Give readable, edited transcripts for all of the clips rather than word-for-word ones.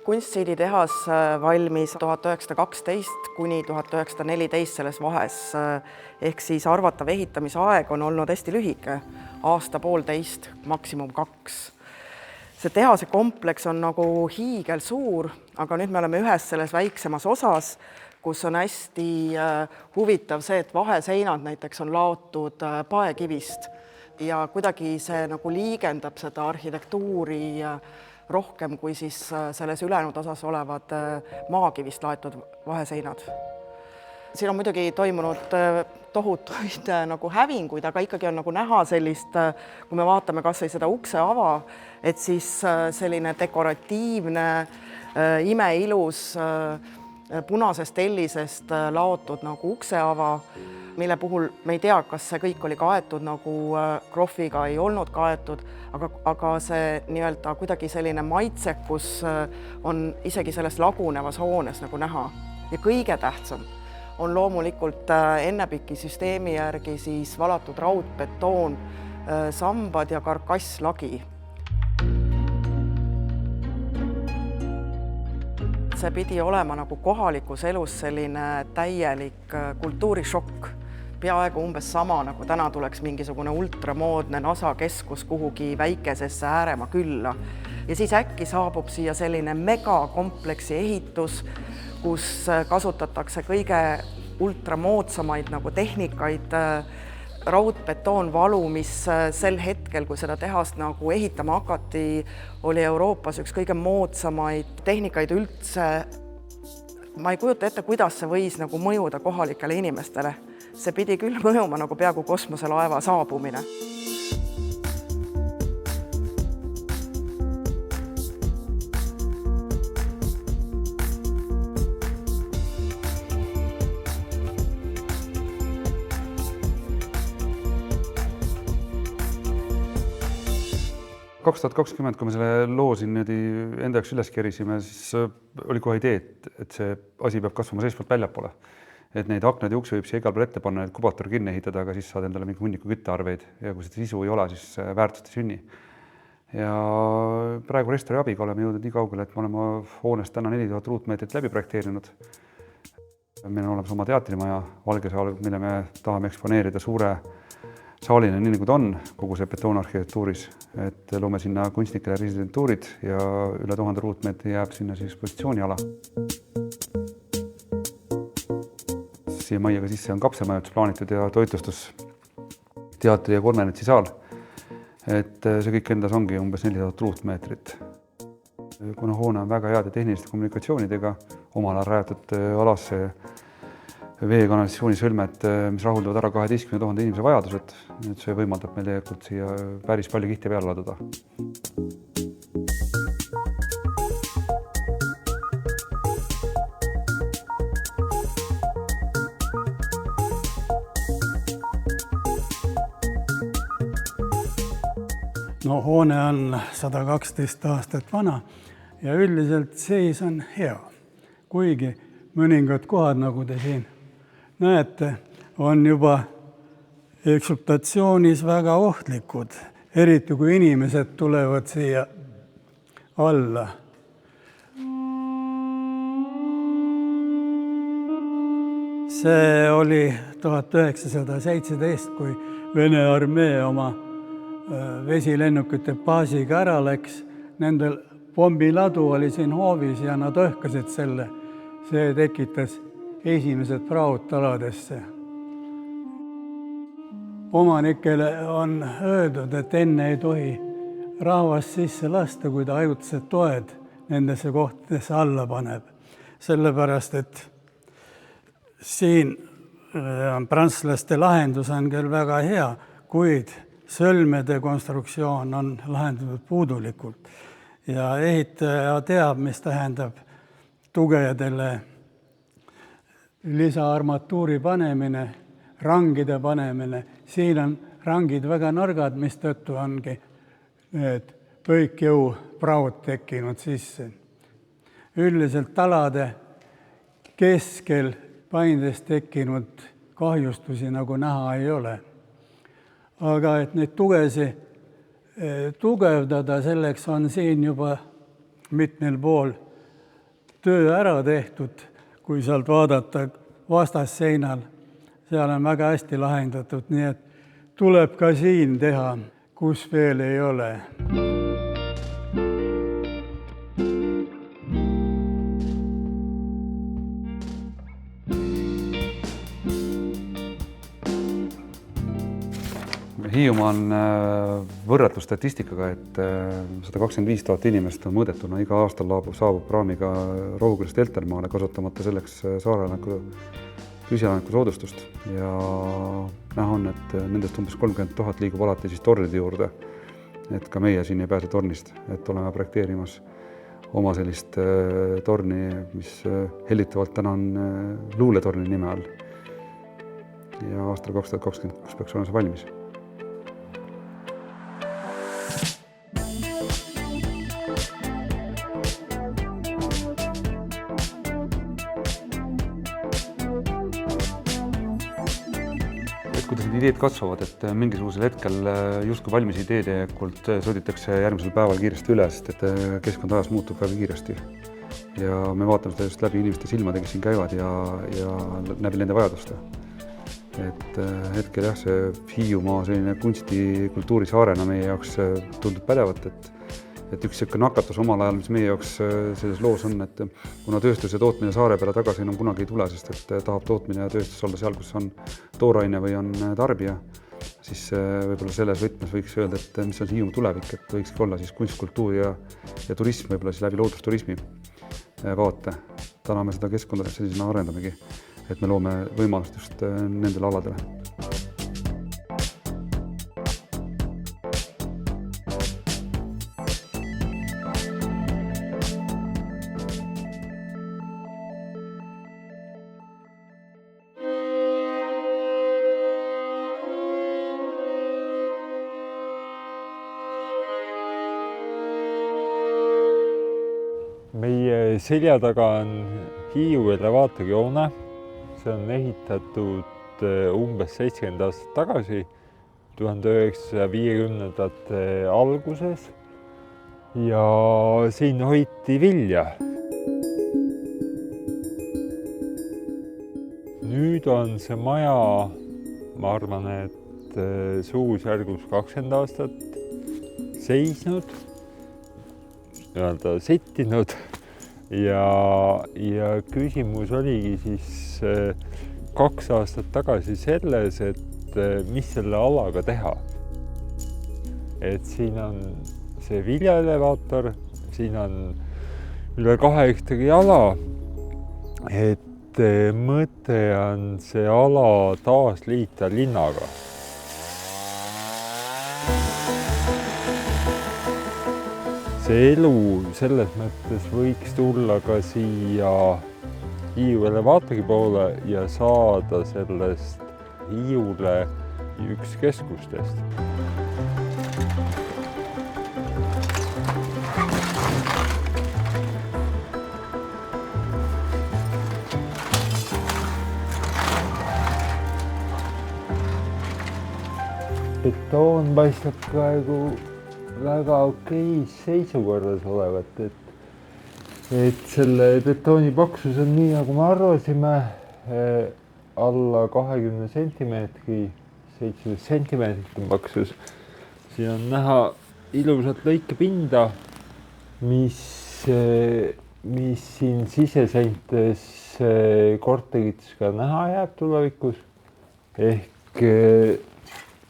Kunstseiditehas valmis 1912 kuni 1914 selles vahes, ehk siis arvatav ehitamisaeg on olnud hästi lühike, aasta-poolteist, maksimum 2. See tehase kompleks on nagu hiigelsuur, aga nüüd me oleme ühes selles väiksemas osas, kus on hästi huvitav see, et vaheseinad näiteks on laotud paekivist ja kuidagi see nagu liigendab seda arhitektuuri rohkem kui siis selles ülejäänud osas olevad maakivist laetud vaheseinad. Siin on muidugi toimunud tohutuid nagu hävinguid, aga ikkagi on nagu näha sellist, kui me vaatame kas või seda ukseava, et siis selline dekoratiivne, imeilus punasest tellisest laotud nagu ukseava, mille puhul me ei tea, kas see kõik oli kaetud nagu krohviga, ei olnud kaetud, aga see nii-öelda kuidagi selline maitsekus on isegi selles lagunevas hoones nagu näha. Ja kõige tähtsam on loomulikult ennepiki süsteemi järgi siis valatud raudbetoon, sambad ja karkasslagi. See pidi olema nagu kohalikus elus selline täielik kultuurishokk. Peaaegu umbes sama, nagu täna tuleks mingisugune ultramoodne NASA-keskus kuhugi väikesesse Ääremaa külla. Ja siis äkki saabub siia selline megakompleksi ehitus, kus kasutatakse kõige ultramoodsamaid nagu tehnikaid, raudbetoonvalu, mis sel hetkel, kui seda tehast nagu ehitama hakati, oli Euroopas üks kõige moodsamaid tehnikaid üldse. Ma ei kujuta ette, kuidas see võis nagu mõjuda kohalikele inimestele. See pidi küll mõjuma nagu peaaegu kosmoselaeva saabumine. – 2020, kui me selle loo siin enda jaoks üles kerisime, siis oli kohe idee, et see asi peab kasvama seestpoolt väljapoole. Et neid aknad ja ukse võib siia igal pool ette panna, et kubator kinni ehitada, aga siis saad endale mingi hunniku küttearveid ja kui seda sisu ei ole, siis väärtust ei sünni. Ja praegu Restori abiga oleme jõudnud nii kaugele, et me oleme hoonest täna 4000 ruutmeetrit läbi projekteerinud. Meil on olemas oma teatrimaja, Valgesaal, mille me tahame eksponeerida suure saalina, nii nagu ta on kogu see betoonarhitektuuris, et loome sinna kunstnikele residentuurid ja üle 1000 ruutmeetri jääb sinna siis positsiooniala. Siia majjaga sisse on kapselmajutus plaanitud ja toitlustus, teatri ja konverentsisaal. Et see kõik endas ongi umbes 4000 ruutmeetrit. Kuna hoone on väga heade tehniliste kommunikatsioonidega, omal ajal rajatud alasse veekanalisatsioonisõlmed, mis rahuldavad ära 12 000 inimese vajadused, et see võimaldab meil tegelikult siia päris palju kihte peale laduda. No hoone on 112 aastat vana ja üldiselt seis on hea, kuigi mõningad kohad, nagu te siin näete, on juba ekspluatatsioonis väga ohtlikud, eriti kui inimesed tulevad siia alla. See oli 1917, kui Vene armee oma vesilennukite baasiga ära läks. Nendel pommiladu oli siin hoovis ja nad õhkasid selle. See tekitas esimesed praod taladesse. Omanikele on öeldud, et enne ei tohi rahvast sisse lasta, kui ta ajutised toed nendesse kohtadesse alla paneb. Sellepärast, et siin prantslaste lahendus on küll väga hea, kuid sõlmede konstruktsioon on lahendatud puudulikult. Ja ehitaja teab, mis tähendab tugedele lisaarmatuuri panemine, rangide panemine. Siin on rangid väga nõrgad, mistõttu ongi need põikjõupraud tekkinud sisse. Üldiselt talade keskel paindes tekkinud kahjustusi nagu näha ei ole. Aga et neid tugesi tugevdada, selleks on siin juba mitmel pool töö ära tehtud, kui sealt vaadata vastasseinal, seal on väga hästi lahendatud, nii et tuleb ka siin teha, kus veel ei ole. Hiiumaa on võrratlusstatistikaga, et 125 000 inimest on mõõdetuna iga aastal saabub praamiga Rohukülast Eltermaale, kasutamata selleks saareelaniku püsielaniku soodustust ja näha on, et nendest umbes 30 000 liigub alati siis tornide juurde. Et ka meie siin ei pääse tornist, et oleme projekteerimas oma sellist torni, mis hellitavalt täna on luuletorni nime all. Ja aastal 2026 peaks olema see valmis. Kuidas need ideed kasvavad, et mingisugusel hetkel justkui valmis ideedekult sõiditakse järgmisel päeval kiiresti üle, sest et keskkond ajas muutub väga kiiresti. Ja me vaatame seda just läbi inimeste silmade, kes siin käivad ja läbi nende vajaduste. Et hetkel jah, see Hiiumaa selline kunstikultuuri saarena meie jaoks tundub pädevat, et üks siuke nakatus omal ajal, mis meie jaoks selles loos on, et kuna tööstus ja tootmine saare peale tagasi enam kunagi ei tule, sest et tahab tootmine ja tööstus olla seal, kus on tooraine või on tarbija, siis võib-olla selles võtmes võiks öelda, et mis on Hiiumaa tulevik, et võikski olla siis kunstkultuur ja turism võib-olla siis läbi loodusturismi vaate. Täna me seda keskkonda sellisena arendamegi, et me loome võimalust just nendele aladele. Meie selja taga on Hiiu elevaatojoone. See on ehitatud umbes 70 aastat tagasi, 1950ndate alguses ja siin hoiti vilja. Nüüd on see maja, ma arvan, et suurusjärgus 20 aastat seisnud, settinud ja küsimus oligi siis 2 aastat tagasi selles, et mis selle alaga teha. Et siin on see viljaelevaator, siin on üle 2 hektari ala, et mõte on see ala taas liita linnaga. See elu selles mõttes võiks tulla ka siia Hiiu elevaatori poole ja saada sellest Hiiule üks keskustest. Betoon paistab praegu väga okeis seisukorras olevat, et selle betooni paksus on nii, nagu me arvasime, alla 20 sentimeetri, 17 sentimeetrit on paksus. Siin on näha ilusat lõikepinda, mis siin siseseintes korterites ka näha jääb tulevikus. Ehk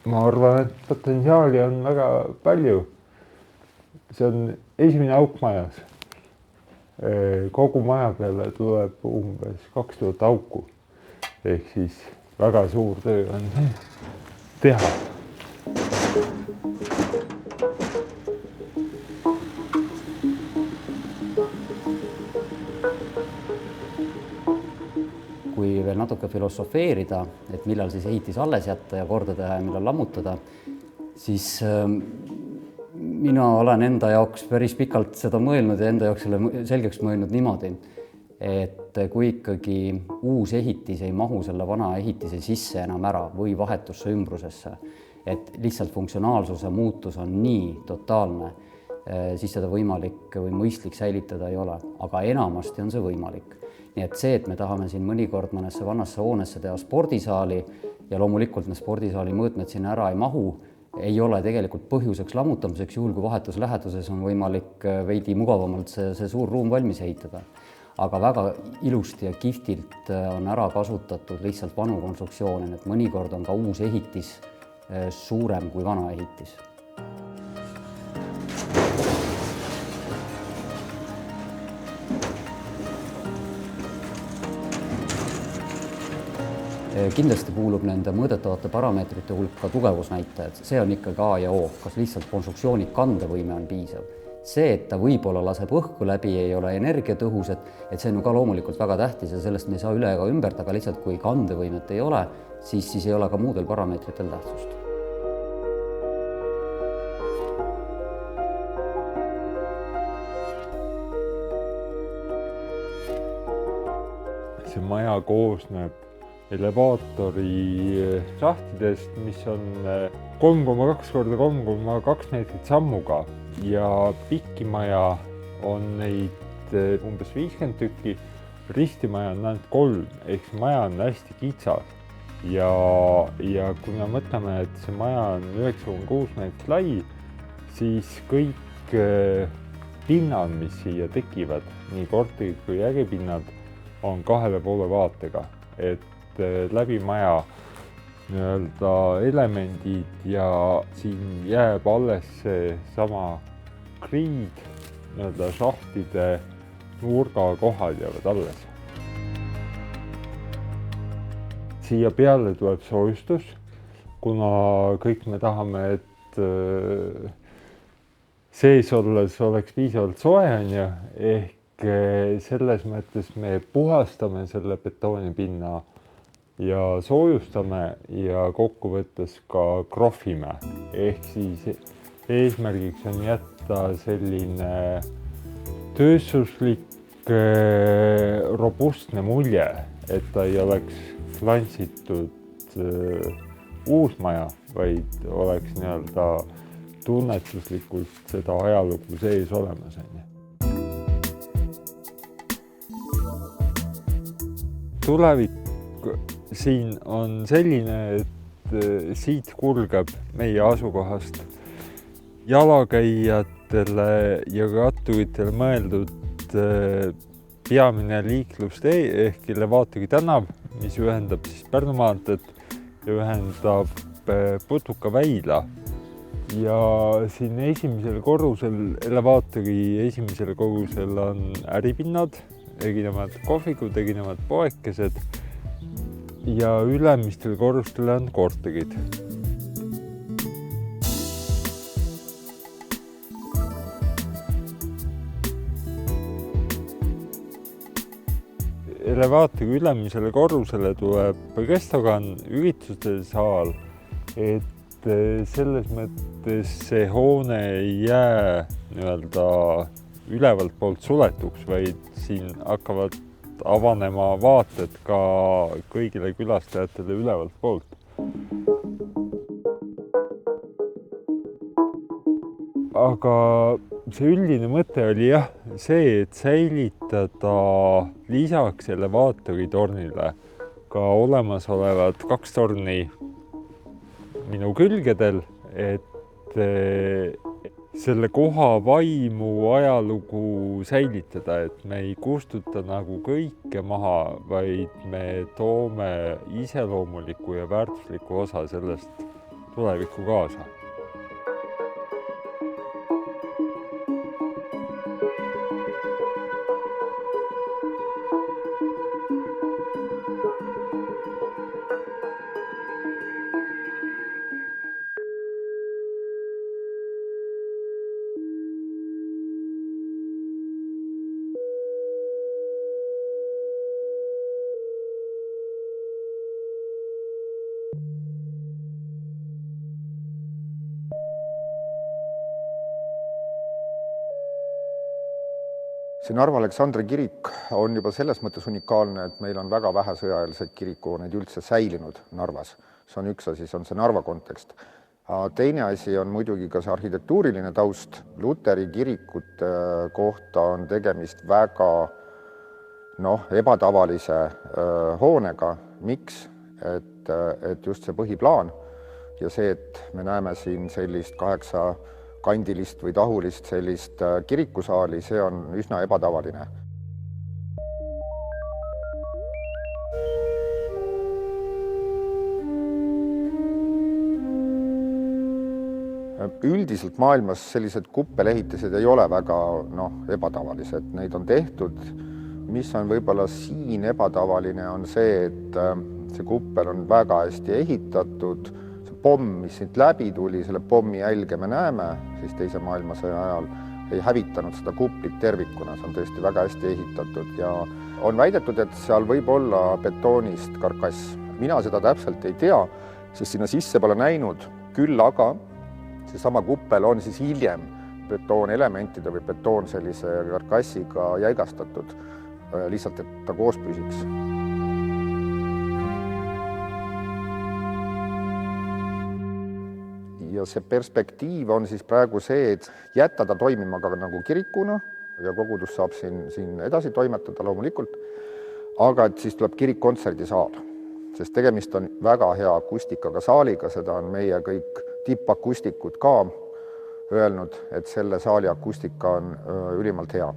ma arvan, et potentsiaali on väga palju. See on esimene auk majas. Kogu maja peale tuleb umbes 2000 auku. Ehk siis väga suur töö on teha. Kui veel natuke filosofeerida, et millal siis ehitis alles jätta ja korda teha ja millal lammutada, siis mina olen enda jaoks päris pikalt seda mõelnud ja enda jaoks selle selgeks mõelnud niimoodi, et kui ikkagi uus ehitis ei mahu selle vana ehitise sisse enam ära või vahetusse ümbrusesse, et lihtsalt funktsionaalsuse muutus on nii totaalne, siis seda võimalik või mõistlik säilitada ei ole, aga enamasti on see võimalik. Nii et see, et me tahame siin mõnikord mõnesse vannasse hoonesse teha spordisaali ja loomulikult need spordisaali mõõtmed sinna ära ei mahu, ei ole tegelikult põhjuseks lammutamiseks, juhul kui vahetus läheduses on võimalik veidi mugavamalt see suur ruum valmis ehitada. Aga väga ilusti ja kihvtilt on ära kasutatud lihtsalt vanu konstruktsioone, et mõnikord on ka uus ehitis suurem kui vana ehitis. Kindlasti kuulub nende mõõdetavate parameetrite hulka tugevusnäitajad, see on ikkagi A ja O, kas lihtsalt konstruktsiooni kandevõime on piisav. See, et ta võib-olla laseb õhku läbi, ei ole energiatõhus, et see on ju ka loomulikult väga tähtis ja sellest me ei saa üle ega ümbert, aga lihtsalt kui kandevõimet ei ole, siis ei ole ka muudel parameetritel tähtsust. See maja koosneb elevaatori šahtidest, mis on 3,2 x 3,2 meetrit sammuga ja pikimaja on neid umbes 50 tükki, ristimaja on ainult 3, ehk maja on hästi kitsas. Ja kui me mõtleme, et see maja on 9,6 meetrit lai, siis kõik pinnad, mis siia tekivad, nii korterid kui ägepinnad, on 2,5 vaatega, et läbi maja nii-öelda elemendid ja siin jääb alles see sama kriid, nii-öelda šahtide nurgakohad jäävad alles. Siia peale tuleb soojustus, kuna kõik me tahame, et sees olles oleks piisavalt soe, ehk selles mõttes me puhastame selle betoonipinna ja soojustame ja kokkuvõttes ka krohvime. Ehk siis eesmärgiks on jätta selline tööstuslik, robustne mulje, et ta ei oleks flantsitud uus maja, vaid oleks nii-öelda tunnetuslikult seda ajalugu sees olemas. Tulevik siin on selline, et siit kulgeb meie asukohast jalakäijatele ja katturitele mõeldud peamine liiklustee ehk Elevaatori tänav, mis ühendab siis Pärnu maanteed ja ühendab Putuka-Väila. Ja siin esimesel korrusel, Elevaatori esimesel korrusel on äripinnad, erinevad kohvikud, erinevad poekesed ja ülemistel korrustel on korterid. Elevaatori ülemisele korrusele tuleb restoran, ürituste saal, et selles mõttes see hoone ei jää nii-öelda ülevalt poolt suletuks, vaid siin hakkavad avanema vaated ka kõigile külastajatele ülevalt poolt. Aga see üldine mõte oli see, et säilitada lisaks elevaatori tornile ka olemasolevad 2 torni minu külgedel, et selle koha vaimu ajalugu säilitada, et me ei kustuta nagu kõike maha, vaid me toome iseloomuliku ja väärtusliku osa sellest tulevikku kaasa. See Narva Aleksandri kirik on juba selles mõttes unikaalne, et meil on väga vähe sõjaeelseid kirikuhooneid üldse säilinud Narvas. See on üks asi, see on see Narva kontekst. Teine asi on muidugi ka see arhitektuuriline taust. Luteri kirikute kohta on tegemist väga ebatavalise hoonega. Miks? Et just see põhiplaan ja see, et me näeme siin sellist 8-kandilist või tahulist sellist kirikusaali, see on üsna ebatavaline. Üldiselt maailmas sellised kuppelehitised ei ole väga ebatavalised. Neid on tehtud. Mis on võib-olla siin ebatavaline on see, et see kuppel on väga hästi ehitatud. See pomm, mis siit läbi tuli, selle pommi jälge me näeme, siis teise maailmasõja ajal ei hävitanud seda kuplit tervikuna. See on tõesti väga hästi ehitatud ja on väidetud, et seal võib olla betoonist karkass. Mina seda täpselt ei tea, sest sinna sisse pole näinud. Küll aga seesama kuppel on siis hiljem betoonelementide või betoon sellise karkassiga jäigastatud, lihtsalt, et ta koos püsiks. Ja see perspektiiv on siis praegu see, et jätta ta toimima ka nagu kirikuna ja kogudus saab siin edasi toimetada loomulikult, aga et siis tuleb kirikkontserdisaal, sest tegemist on väga hea akustikaga saaliga, seda on meie kõik tippakustikud ka öelnud, et selle saali akustika on ülimalt hea.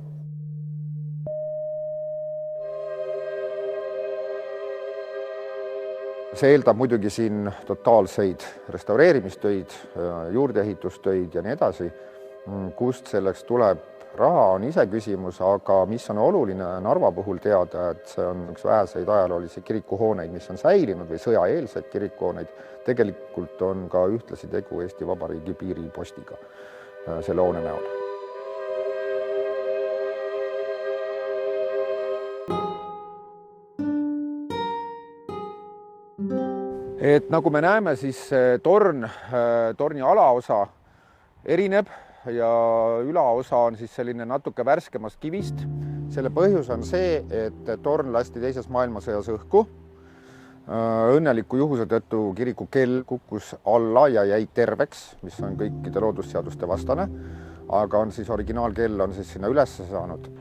See eeldab muidugi siin totaalseid restaureerimistöid, juurdeehitustöid ja nii edasi. Kust selleks tuleb raha on iseküsimus, aga mis on oluline Narva puhul teada, et see on üks väheseid ajaloolisi kirikuhooneid, mis on säilinud või sõjaeelseid kirikuhooneid. Tegelikult on ka ühtlasi tegu Eesti Vabariigi piiripostiga selle hoone näol. Et nagu me näeme, siis torni alaosa erineb ja ülaosa on siis selline natuke värskemast kivist. Selle põhjus on see, et torn lasti teises maailmasõjas õhku. Õnneliku juhuse tõttu kiriku kell kukkus alla ja jäi terveks, mis on kõikide loodusseaduste vastane, aga on siis originaalkell on siis sinna üles saanud.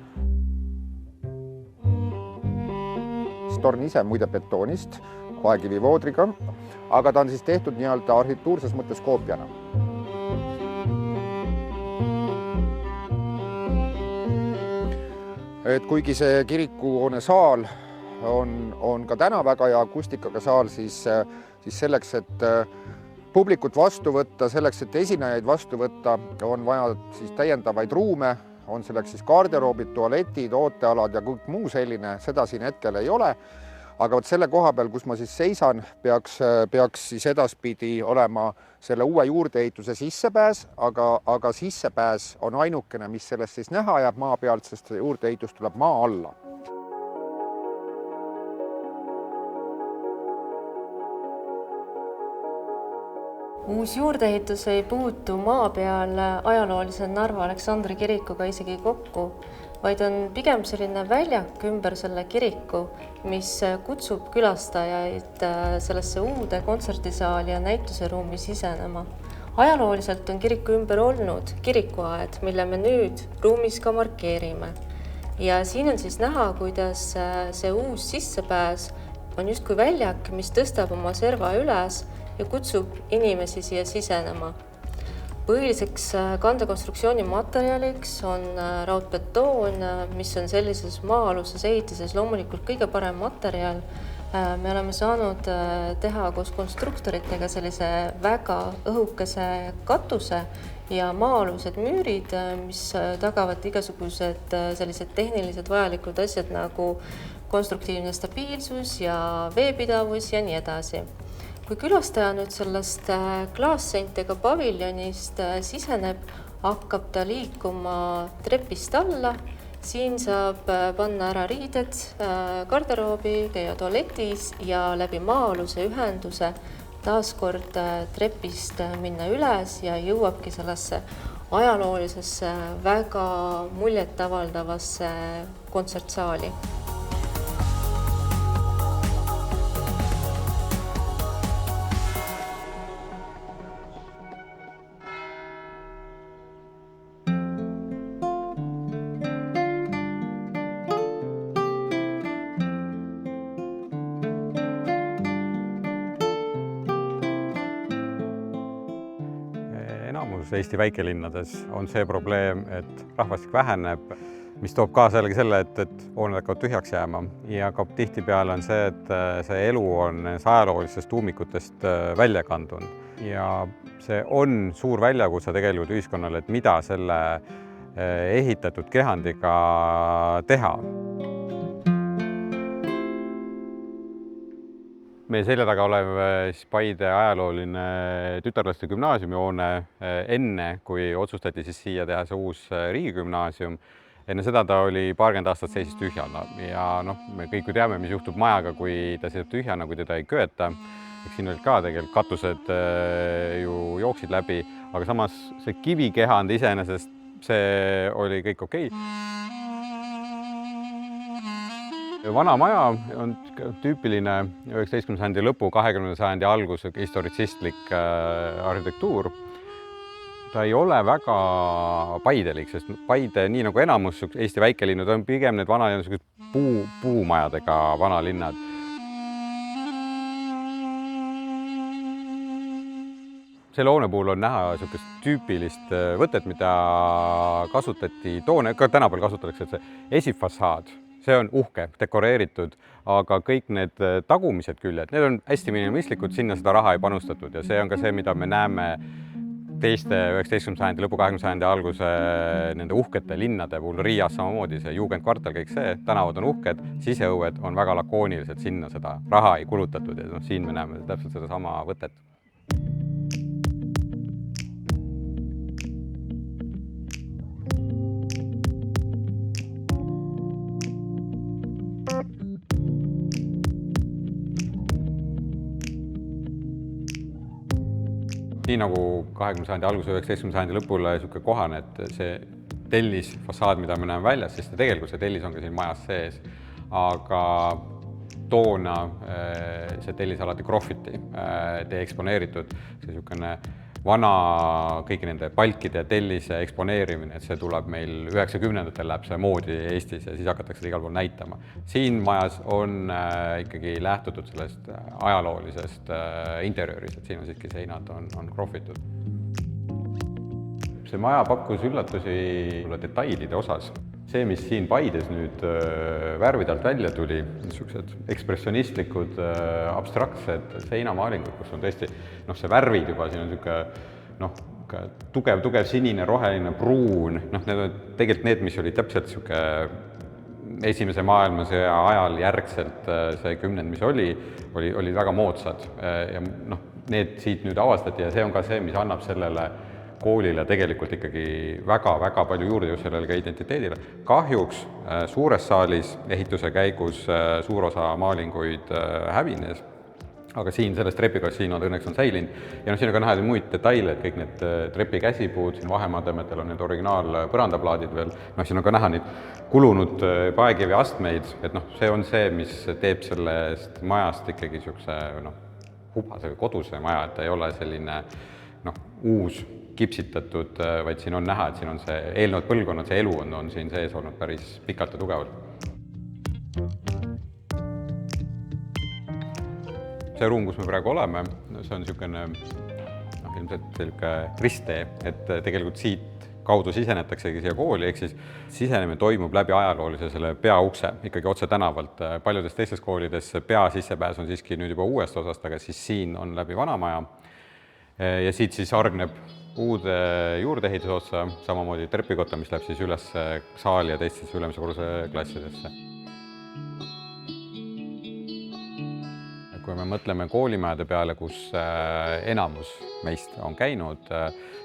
Torn ise muide betoonist, vaekivivoodriga, aga ta on siis tehtud nii-öelda arhitektuurses mõttes koopiana. Et kuigi see kirikuhoone saal on ka täna väga hea akustikaga saal, siis selleks, et publikut vastu võtta, selleks, et esinejaid vastu võtta, on vaja siis täiendavaid ruume, on selleks siis garderoobid, tualetid, ootealad ja kõik muu selline, seda siin hetkel ei ole. Aga selle koha peal, kus ma siis seisan, peaks siis edaspidi olema selle uue juurdeehituse sissepääs, aga sissepääs on ainukene, mis sellest siis näha jääb maa pealt, sest see juurdeehitus tuleb maa alla. Uus juurdeehitus ei puutu maa peal ajaloolise Narva Aleksandri kirikuga isegi kokku, vaid on pigem selline väljak ümber selle kiriku, mis kutsub külastajaid sellesse uude kontserdisaali ja näituseruumi sisenema. Ajalooliselt on kiriku ümber olnud kirikuaed, mille me nüüd ruumis ka markeerime. Ja siin on siis näha, kuidas see uus sissepääs on justkui väljak, mis tõstab oma serva üles ja kutsub inimesi siia sisenema. Põhiliseks kandekonstruktsiooni materjaliks on raudbetoon, mis on sellises maa-aluses ehitises loomulikult kõige parem materjal. Me oleme saanud teha koos konstruktoritega sellise väga õhukese katuse ja maa-alused müürid, mis tagavad igasugused sellised tehnilised vajalikud asjad nagu konstruktiivne stabiilsus ja veepidavus ja nii edasi. Kui külastaja nüüd sellest klaasseintega paviljonist siseneb, hakkab ta liikuma trepist alla. Siin saab panna ära riided, garderoobi, käia tualetis ja läbi maa-aluse ühenduse taaskord trepist minna üles ja jõuabki sellesse ajaloolisesse väga muljetavaldavasse kontsertsaali. enamus Eesti väikelinnades on see probleem, et rahvastik väheneb, mis toob kaasa jällegi selle, et hooned hakkavad tühjaks jääma ja ka tihtipeale on see, et see elu on ajaloolistest tuumikutest välja kandunud ja see on suur väljakutse tegelikult ühiskonnale, et mida selle ehitatud kehandiga teha. Meie selja taga olev Paide ajalooline tütarlaste gümnaasiumi hoone enne, kui otsustati siis siia teha see uus riigigümnaasium. Enne seda ta oli paarkümmend aastat seisis tühjana ja me kõik ju teame, mis juhtub majaga, kui ta seisab tühjana, kui teda ei köeta. Eks siin olid ka tegelikult katused ju jooksid läbi, aga samas see kivikehand iseenesest, see oli kõik okei. Vana maja on tüüpiline 19. sajandi lõpu, 20. sajandi algus historitsistlik arhitektuur. Ta ei ole väga paidelik, sest Paide, nii nagu enamus Eesti väikelinnud, on pigem need vanalinnad puumajadega vanalinnad. Selle hoone puhul on näha tüüpilist võtet, mida kasutati toona, ka tänapäeval kasutatakse, et see esifassaad. See on uhke, dekoreeritud, aga kõik need tagumised küljed, need on hästi minimalistlikud, sinna seda raha ei panustatud ja see on ka see, mida me näeme teiste 19. sajandi lõpu 20. sajandi alguse nende uhkete linnade puhul. Riias samamoodi, see Jugendkvartal, kõik see, tänavad on uhked, siseõued on väga lakoonilised, sinna seda raha ei kulutatud ja siin me näeme täpselt seda sama võtet. Nii nagu 20. sajandi alguse 19. sajandi lõpul kohane, et see tellisfassaad, mida me näeme väljas, siis tegelikult see tellis on ka siin majas sees, aga toona see tellis alati krohviti, deeksponeeritud, see vana kõigi nende palkide ja tellise eksponeerimine, et see tuleb meil 90-ndatel läheb see moodi Eestis ja siis hakatakse igal pool näitama. Siin majas on ikkagi lähtutud sellest ajaloolisest interjöörist, et siin on siiski seinad on krohvitud. See maja pakkus üllatusi detailide osas. See, mis siin Paides nüüd värvide alt välja tuli, niisugused ekspressionistlikud, abstraktsed seinamaalingud, kus on tõesti see värvid juba, siin on niisugune tugev sinine, roheline, pruun, need on tegelikult need, mis olid täpselt esimese maailmasõja ajal järgselt see kümnend, mis oli väga moodsad ja need siit nüüd avastati ja see on ka see, mis annab sellele koolile tegelikult ikkagi väga palju juurde just sellele ka identiteedile. Kahjuks suures saalis ehituse käigus suur osa maalinguid hävines, aga siin sellest trepikost siin õnneks on säilinud ja siin on ka näha muid detaile, et kõik need trepi käsipuud, siin vahemademetel on need originaal põrandaplaadid veel, siin on ka näha neid kulunud paekivi astmeid, et see on see, mis teeb sellest majast ikkagi niisuguse hubase koduse maja, et ta ei ole selline uus kipsitatud, vaid siin on näha, et siin on see eelnevad põlvkonnad, see elu on siin sees olnud päris pikalt ja tugevalt. See ruum, kus me praegu oleme, see on niisugune ilmselt selline risttee, et tegelikult siit kaudu sisenetaksegi siia kooli, ehk siis sisenemine toimub läbi ajaloolise selle peaukse, ikkagi otse tänavalt. Paljudes teistes koolides peasissepääs on siiski nüüd juba uuest osast, aga siis siin on läbi vanamaja ja siit siis argneb uude juurdeehituse otsa, samamoodi trepikotta, mis läheb siis üles saali ja teistesse ülemise korruse klassidesse. Kui me mõtleme koolimajade peale, kus enamus meist on käinud,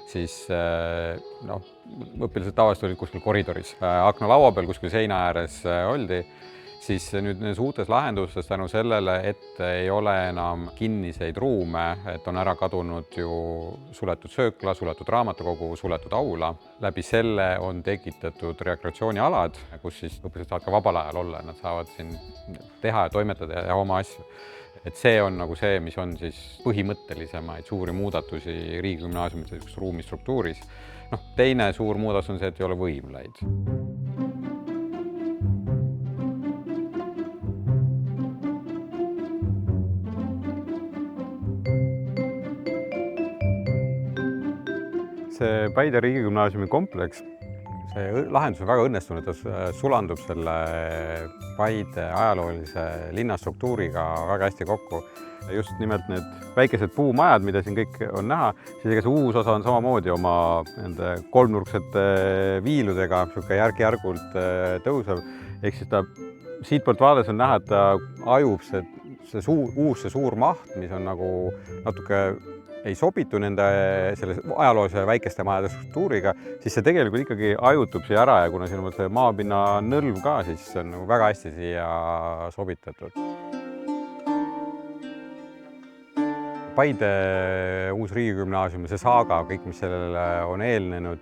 siis õpilased tavaliselt olid kuskil koridoris, aknalaua peal, kuskil seina ääres oldi, siis nüüd nendes uutes lahendustes tänu sellele, et ei ole enam kinniseid ruume, et on ära kadunud ju suletud söökla, suletud raamatukogu, suletud aula. Läbi selle on tekitatud rekreatsioonialad, kus siis õpilased saavad ka vabal ajal olla, nad saavad siin teha ja toimetada ja oma asju. Et see on see, mis on siis põhimõttelisemaid suuri muudatusi riigigümnaasiumide ruumistruktuuris. Teine suur muudatus on see, et ei ole võimleid. see Paide riigigümnaasiumi kompleks, see lahendus on väga õnnestunud, ta sulandub selle Paide ajaloolise linnastruktuuriga väga hästi kokku. Just nimelt need väikesed puumajad, mida siin kõik on näha, siis ega see uus osa on samamoodi oma nende kolmnurksete viiludega, järk-järgult tõusev. Ehk siis ta siitpoolt vaades on näha, et ta ajub see suur maht, mis on nagu natuke ei sobitu nende selle ajaloolise väikeste majade struktuuriga, siis see tegelikult ikkagi ajutub siia ära ja kuna siin on see maapinna nõlv ka, siis see on nagu väga hästi siia sobitatud. Paide uus riigigümnaasium, see saaga, kõik, mis sellele on eelnenud,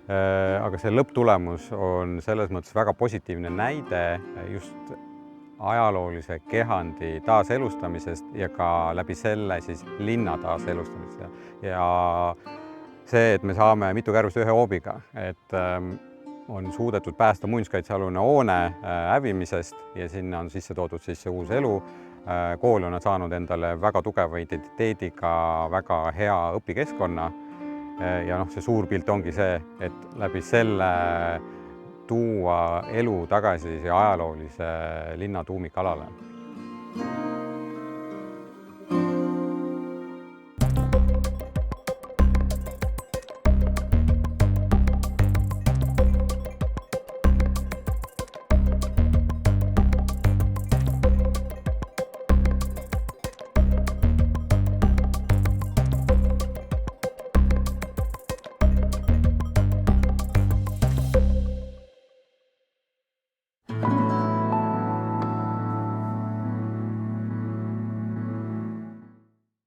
aga see lõpptulemus on selles mõttes väga positiivne näide just ajaloolise kehandi taaselustamisest ja ka läbi selle siis linna taaselustamisest. Ja see, et me saame mitu kärvust ühe hoobiga, et on suudetud päästa muinsuskaitsealune hoone hävimisest ja sinna on sisse toodud siis see uus elu. Kool on saanud endale väga tugeva identiteediga, väga hea õpikeskkonna ja see suur pilt ongi see, et läbi selle tuua elu tagasi ajaloolise linna tuumikalale.